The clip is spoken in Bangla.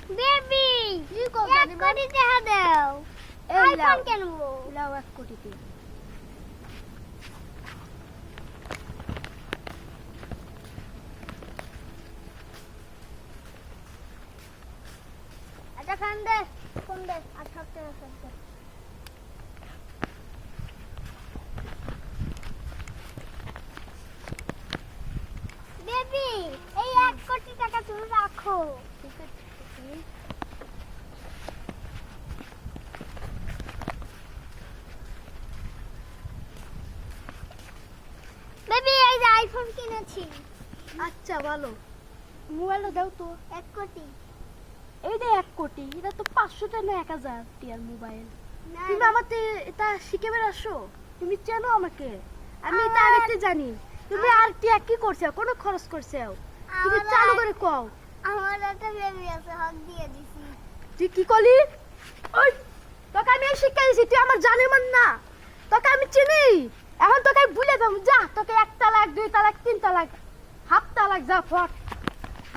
বেবি কি কও এক জানি কোটি টাকা দাও এই লাও আইফোন কিনবো লাও 1 কোটি দি আচ্ছা ফোন দে 18 টাকা দে বেবি এই 1 কোটি টাকা তুমি রাখো ঠিক আছে বেবি এই যে আইফোন কিনেছি আচ্ছা ভালো মোবাইলটা দাও তো 1 কোটি এই যে 1 কোটি এটা তো 500 টাকা না 1000 টিয়ার মোবাইল না তুমি আমাকে এটা শিখে বেড়াছো তুমি চেনো আমাকে আমি এটা আমার- আগেতে জানি তুমি আর কি করছো কোনো খরচ করছো তুমি আমার- চালু করে কও আমার একটা বেবি আছে হক দিয়ে দিছি তুই কি করলি ওই তোকে আমি এই শিক্ষা দিছি তুই আমার জানে মান না তোকে আমি চিনি এখন তোকে আমি ভুলে যাবো যা তোকে 1 তালাক 2 তালাক 3 তালাক হাফ তালাক যা ফট